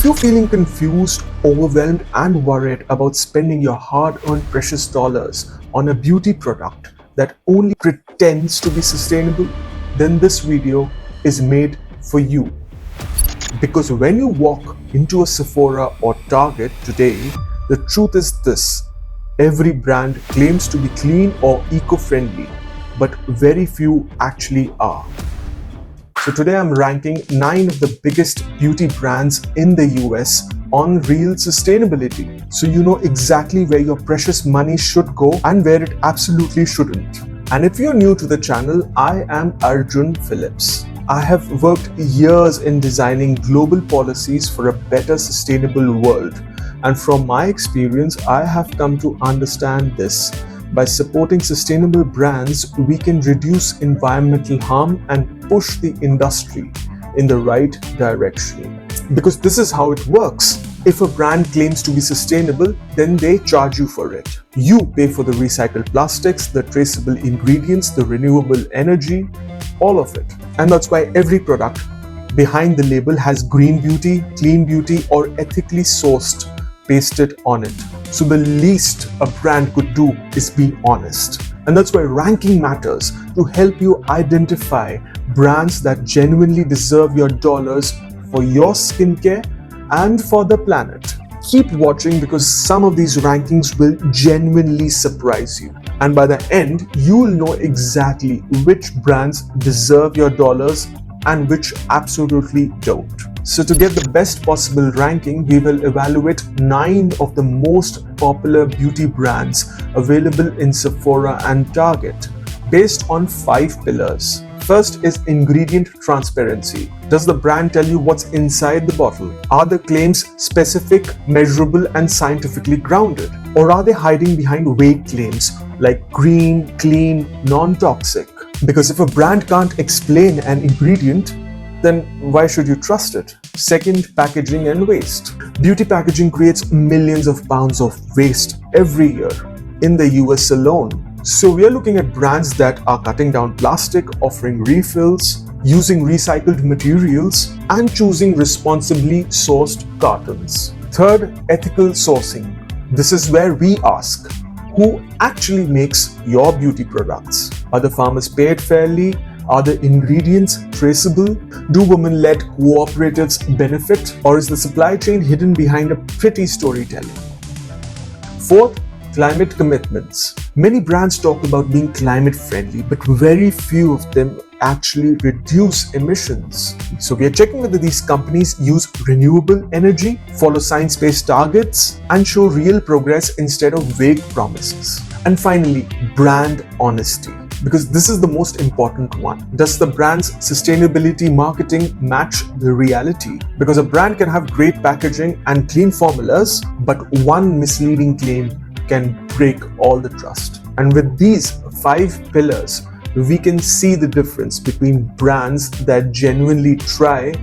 you're feeling confused, overwhelmed, and worried about spending your hard-earned precious dollars on a beauty product that only pretends to be sustainable, then this video is made for you. Because when you walk into a Sephora or Target today, the truth is this: every brand claims to be clean or eco-friendly, but very few actually are. So today I'm ranking 9 of the biggest beauty brands in the US on real sustainability, so you know exactly where your precious money should go and where it absolutely shouldn't. And if you're new to the channel, I am Arjun Phillips. I have worked years in designing global policies for a better sustainable world. And from my experience, I have come to understand this. By supporting sustainable brands, we can reduce environmental harm and push the industry in the right direction. Because this is how it works. If a brand claims to be sustainable, then they charge you for it. You pay for the recycled plastics, the traceable ingredients, the renewable energy, all of it. And that's why every product behind the label has green beauty, clean beauty, or ethically sourced pasted on it. So the least a brand could do is be honest. And that's why ranking matters, to help you identify brands that genuinely deserve your dollars for your skincare and for the planet. Keep watching, because some of these rankings will genuinely surprise you. And by the end, you'll know exactly which brands deserve your dollars and which absolutely don't. So to get the best possible ranking, we will evaluate 9 of the most popular beauty brands available in Sephora and Target based on 5 pillars. First is ingredient transparency. Does the brand tell you what's inside the bottle? Are the claims specific, measurable, and scientifically grounded? Or are they hiding behind vague claims like green, clean, non-toxic? Because if a brand can't explain an ingredient, then why should you trust it? Second, packaging and waste. Beauty packaging creates millions of pounds of waste every year in the US alone. So we are looking at brands that are cutting down plastic, offering refills, using recycled materials, and choosing responsibly sourced cartons. Third, ethical sourcing. This is where we ask, who actually makes your beauty products? Are the farmers paid fairly? Are the ingredients traceable? Do women-led cooperatives benefit? Or is the supply chain hidden behind a pretty storytelling? Fourth, climate commitments. Many brands talk about being climate friendly, but very few of them actually reduce emissions. So we are checking whether these companies use renewable energy, follow science-based targets, and show real progress instead of vague promises. And finally, brand honesty. Because this is the most important one. Does the brand's sustainability marketing match the reality? Because a brand can have great packaging and clean formulas, but one misleading claim can break all the trust. And with these 5 pillars, we can see the difference between brands that genuinely try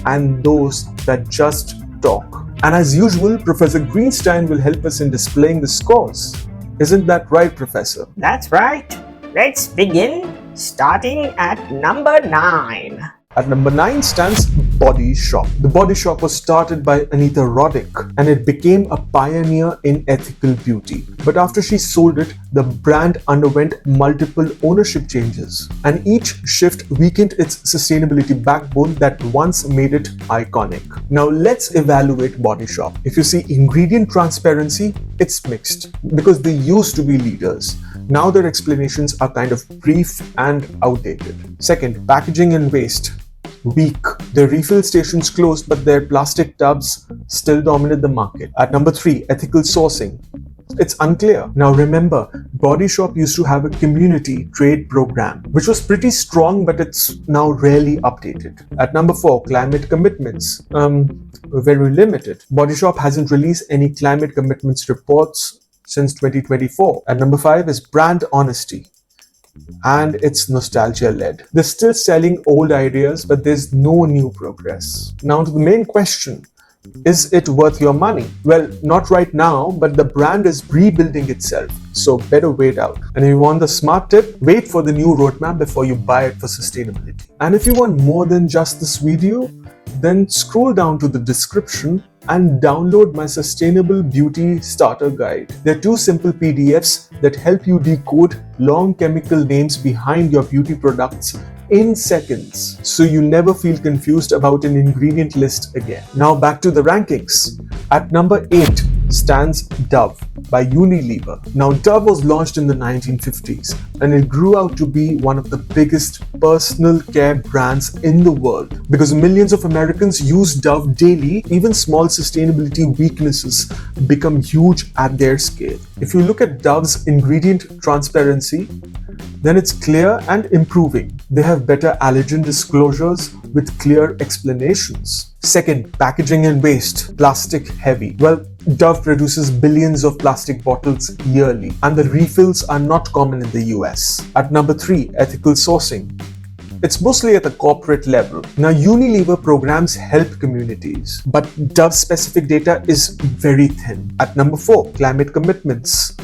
and those that just talk. And as usual, Professor Greenstein will help us in displaying the scores. Isn't that right, Professor? That's right. Let's begin, starting at number 9. At number 9 stands Body Shop. The Body Shop was started by Anita Roddick, and it became a pioneer in ethical beauty. But after she sold it, the brand underwent multiple ownership changes, and each shift weakened its sustainability backbone that once made it iconic. Now let's evaluate Body Shop. If you see ingredient transparency, it's mixed, because they used to be leaders. Now their explanations are kind of brief and outdated. Second, packaging and waste. Weak. Their refill stations closed, but their plastic tubs still dominate the market. At number 3, ethical sourcing. It's unclear. Now remember, Body Shop used to have a community trade program, which was pretty strong, but it's now rarely updated. At number 4, climate commitments. Very limited. Body Shop hasn't released any climate commitments reports since 2024. At number 5 is brand honesty, and it's nostalgia-led. They're still selling old ideas, but there's no new progress. Now to the main question. Is it worth your money? Well, not right now, but the brand is rebuilding itself, so better wait out. And if you want the smart tip, wait for the new roadmap before you buy it for sustainability. And if you want more than just this video, then scroll down to the description and download my Sustainable Beauty Starter Guide. There are 2 simple PDFs that help you decode long chemical names behind your beauty products in seconds, so you never feel confused about an ingredient list again. Now back to the rankings. At number 8 stands Dove by Unilever. Now Dove was launched in the 1950s and it grew out to be one of the biggest personal care brands in the world because millions of Americans use Dove daily. Even small sustainability weaknesses become huge at their scale. If you look at Dove's ingredient transparency, then it's clear and improving. They have better allergen disclosures with clear explanations. Second, packaging and waste, plastic heavy. Well, Dove produces billions of plastic bottles yearly, and the refills are not common in the US. At number 3, ethical sourcing. It's mostly at the corporate level. Now, Unilever programs help communities, but Dove specific data is very thin. At number 4, climate commitments.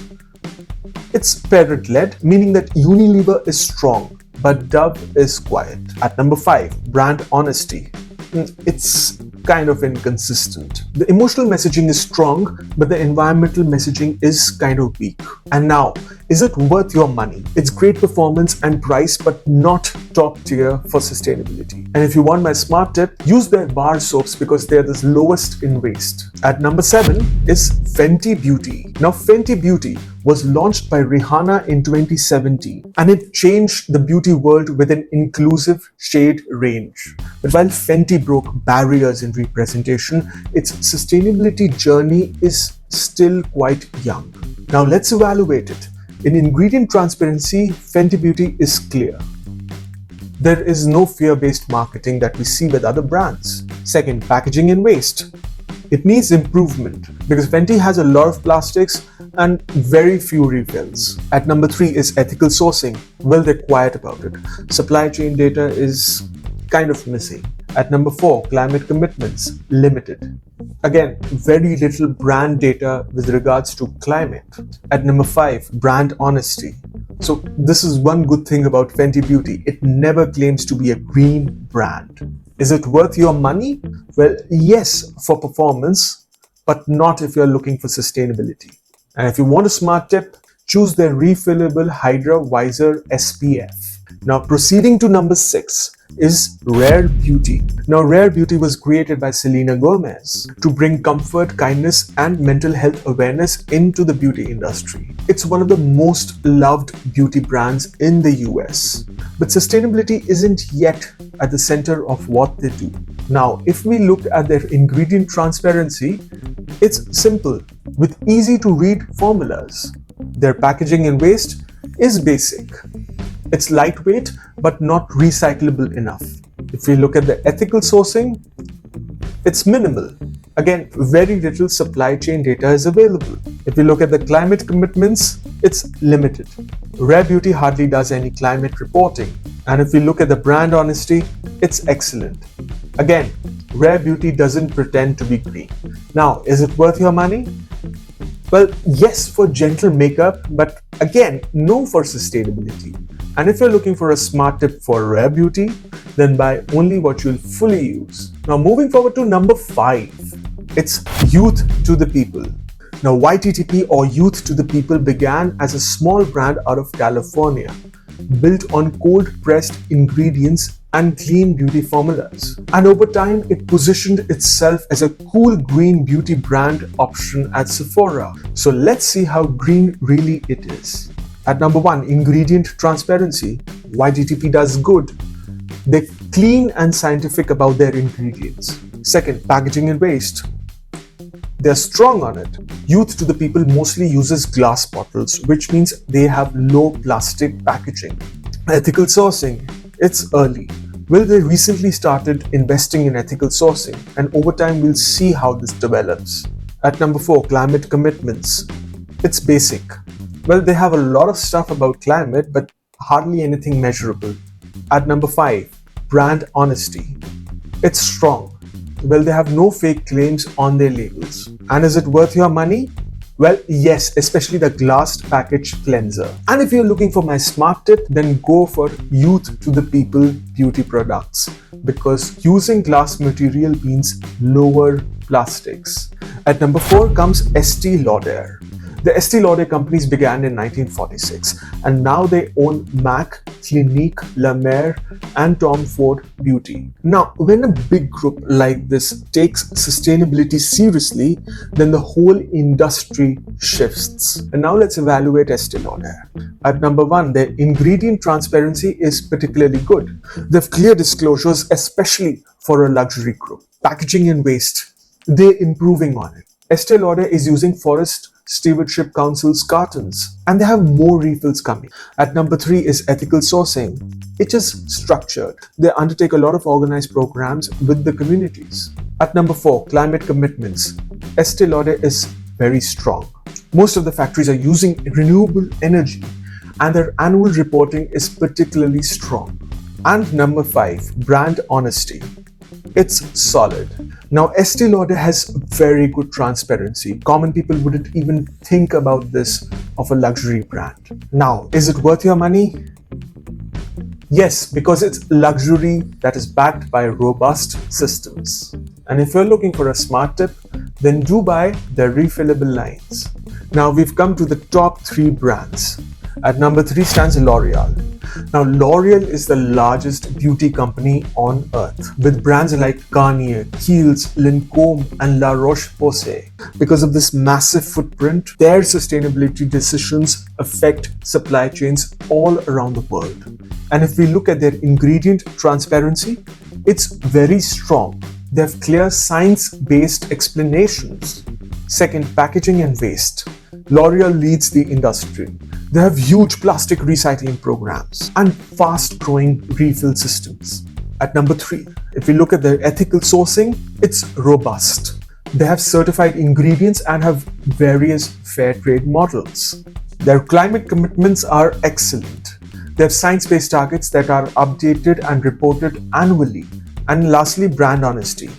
It's parent-led, meaning that Unilever is strong, but Dove is quiet. At number 5, brand honesty. It's kind of inconsistent. The emotional messaging is strong, but the environmental messaging is kind of weak. And now, is it worth your money? It's great performance and price, but not top tier for sustainability. And if you want my smart tip, use their bar soaps because they're the lowest in waste. At number 7 is Fenty Beauty. Now, Fenty Beauty was launched by Rihanna in 2017 and it changed the beauty world with an inclusive shade range. But while Fenty broke barriers in representation, its sustainability journey is still quite young. Now let's evaluate it. In ingredient transparency, Fenty Beauty is clear. There is no fear-based marketing that we see with other brands. Second, packaging and waste. It needs improvement because Fenty has a lot of plastics and very few refills. At number 3 is ethical sourcing. Well, they're quiet about it. Supply chain data is kind of missing. At number 4, climate commitments, limited. Again, very little brand data with regards to climate. At number 5, brand honesty. So this is one good thing about Fenty Beauty. It never claims to be a green brand. Is it worth your money? Well, yes, for performance, but not if you're looking for sustainability. And if you want a smart tip, choose their refillable Hydra Visor SPF. Now, proceeding to number 6 is Rare Beauty. Now, Rare Beauty was created by Selena Gomez to bring comfort, kindness, and mental health awareness into the beauty industry. It's one of the most loved beauty brands in the US. But sustainability isn't yet at the center of what they do. Now, if we look at their ingredient transparency, it's simple with easy to read formulas. Their packaging and waste is basic. It's lightweight but not recyclable enough. If we look at the ethical sourcing, it's minimal. Again, very little supply chain data is available. If we look at the climate commitments, it's limited. Rare Beauty hardly does any climate reporting. And if we look at the brand honesty, it's excellent. Again, Rare Beauty doesn't pretend to be green. Now, is it worth your money? Well, yes for gentle makeup, but again, no for sustainability. And if you're looking for a smart tip for Rare Beauty, then buy only what you'll fully use. Now, moving forward to number 5, it's Youth to the People. Now, YTTP or Youth to the People began as a small brand out of California, built on cold-pressed ingredients and clean beauty formulas. And over time, it positioned itself as a cool green beauty brand option at Sephora. So let's see how green really it is. At number 1, ingredient transparency. YTTP does good. They're clean and scientific about their ingredients. Second, packaging and waste. They're strong on it. Youth to the People mostly uses glass bottles, which means they have low plastic packaging. Ethical sourcing. It's early. Well, they recently started investing in ethical sourcing, and over time we'll see how this develops. At number 4, climate commitments. It's basic. Well, they have a lot of stuff about climate, but hardly anything measurable. At number 5, brand honesty. It's strong. Well, they have no fake claims on their labels. And is it worth your money? Well, yes, especially the glass package cleanser. And if you're looking for my smart tip, then go for youth to the people beauty products, because using glass material means lower plastics. At number 4 comes Estée Lauder. The Estée Lauder companies began in 1946, and now they own MAC, Clinique, La Mer, and Tom Ford Beauty. Now, when a big group like this takes sustainability seriously, then the whole industry shifts. And now let's evaluate Estée Lauder. At number 1, their ingredient transparency is particularly good. They have clear disclosures, especially for a luxury group. Packaging and waste, they're improving on it. Estée Lauder is using Forest Stewardship Council's cartons, and they have more refills coming. At number 3 is ethical sourcing. It is structured. They undertake a lot of organized programs with the communities. At number 4, climate commitments. Estée Lauder is very strong. Most of the factories are using renewable energy, and their annual reporting is particularly strong. And number 5, brand honesty. It's solid. Now, Estée Lauder has very good transparency. Common people wouldn't even think about this of a luxury brand. Now, is it worth your money? Yes, because it's luxury that is backed by robust systems. And if you're looking for a smart tip, then do buy their refillable lines. Now, we've come to the top 3 brands. At number 3 stands L'Oreal. Now, L'Oreal is the largest beauty company on earth, with brands like Garnier, Kiehl's, Lancôme, and La Roche-Posay. Because of this massive footprint, their sustainability decisions affect supply chains all around the world. And if we look at their ingredient transparency, it's very strong. They have clear science-based explanations. Second, packaging and waste. L'Oreal leads the industry. They have huge plastic recycling programs and fast-growing refill systems. At number 3, if we look at their ethical sourcing, it's robust. They have certified ingredients and have various fair trade models. Their climate commitments are excellent. They have science-based targets that are updated and reported annually. And lastly, brand honesty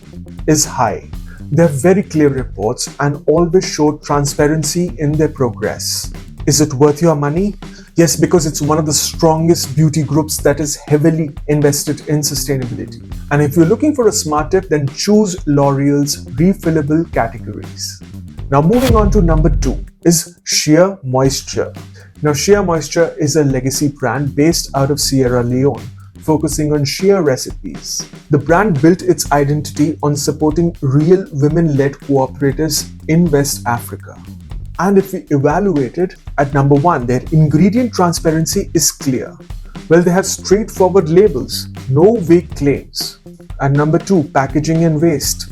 is high. They have very clear reports and always show transparency in their progress. Is it worth your money? Yes, because it's one of the strongest beauty groups that is heavily invested in sustainability. And if you're looking for a smart tip, then choose L'Oreal's refillable categories. Now, moving on to number 2 is SheaMoisture. Now, SheaMoisture is a legacy brand based out of Sierra Leone, focusing on shea recipes. The brand built its identity on supporting real women-led cooperatives in West Africa. And if we evaluate it, at number 1, their ingredient transparency is clear. Well, they have straightforward labels, no vague claims. At number 2, packaging and waste.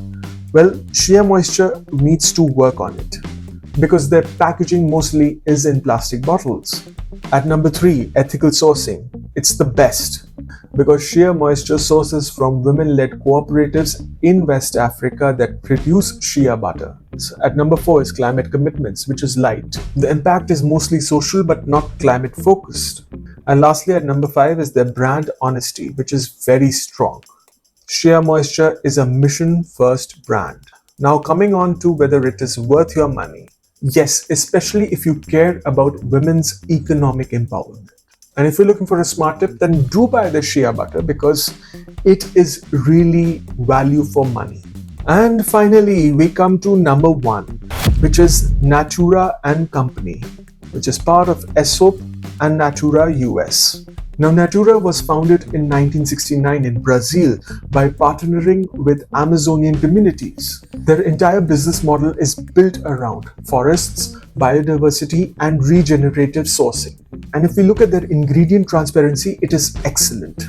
Well, SheaMoisture needs to work on it, because their packaging mostly is in plastic bottles. At number 3, ethical sourcing. It's the best, because SheaMoisture sources from women-led cooperatives in West Africa that produce shea butter. At number 4 is climate commitments, which is light. The impact is mostly social but not climate focused. And lastly, at number 5 is their brand honesty, which is very strong. SheaMoisture is a mission-first brand. Now, coming on to whether it is worth your money. Yes, especially if you care about women's economic empowerment. And if you're looking for a smart tip, then do buy the shea butter, because it is really value for money. And finally, we come to number 1, which is Natura and Company, which is part of Estée and Natura US. Now, Natura was founded in 1969 in Brazil by partnering with Amazonian communities. Their entire business model is built around forests, biodiversity, and regenerative sourcing. And if we look at their ingredient transparency, it is excellent.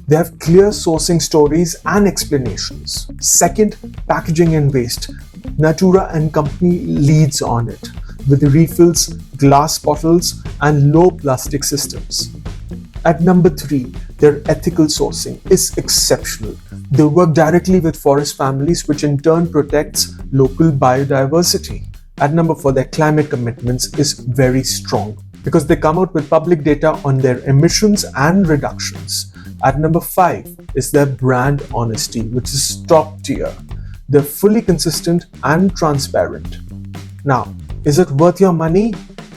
They have clear sourcing stories and explanations. Second, packaging and waste. Natura and Company leads on it, with refills, glass bottles, and low plastic systems. At number 3, their ethical sourcing is exceptional. They work directly with forest families, which in turn protects local biodiversity. At number 4, their climate commitments is very strong, because they come out with public data on their emissions and reductions. At number 5 is their brand honesty, which is top tier. They're fully consistent and transparent. Now, is it worth your money?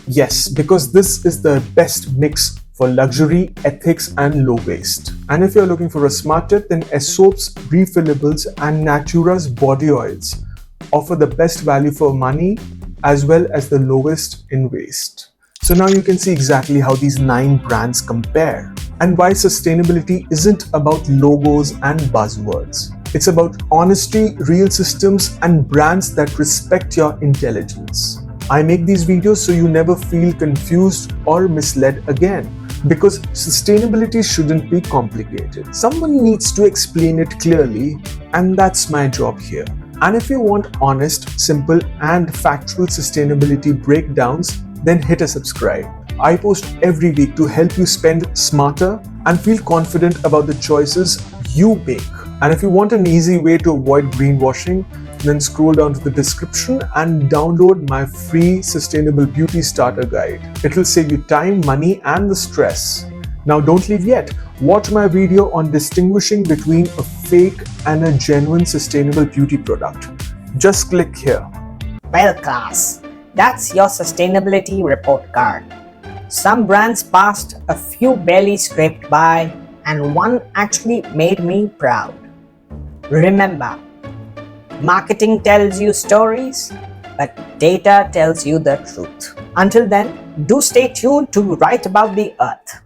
Yes, because this is the best mix for luxury, ethics, and low waste. And if you're looking for a smart tip, then Aesop's refillables and Natura's body oils offer the best value for money as well as the lowest in waste. So now you can see exactly how these 9 brands compare and why sustainability isn't about logos and buzzwords. It's about honesty, real systems, and brands that respect your intelligence. I make these videos so you never feel confused or misled again. Because sustainability shouldn't be complicated. Someone needs to explain it clearly, and that's my job here. And if you want honest, simple, and factual sustainability breakdowns, then hit a subscribe. I post every week to help you spend smarter and feel confident about the choices you make. And if you want an easy way to avoid greenwashing, then scroll down to the description and download my free Sustainable Beauty Starter Guide. It'll save you time, money, and the stress. Now don't leave yet. Watch my video on distinguishing between a fake and a genuine sustainable beauty product. Just click here. Well, class, that's your sustainability report card. Some brands passed, a few barely scraped by, and one actually made me proud. Remember, marketing tells you stories, but data tells you the truth. Until then, do stay tuned to write about the earth.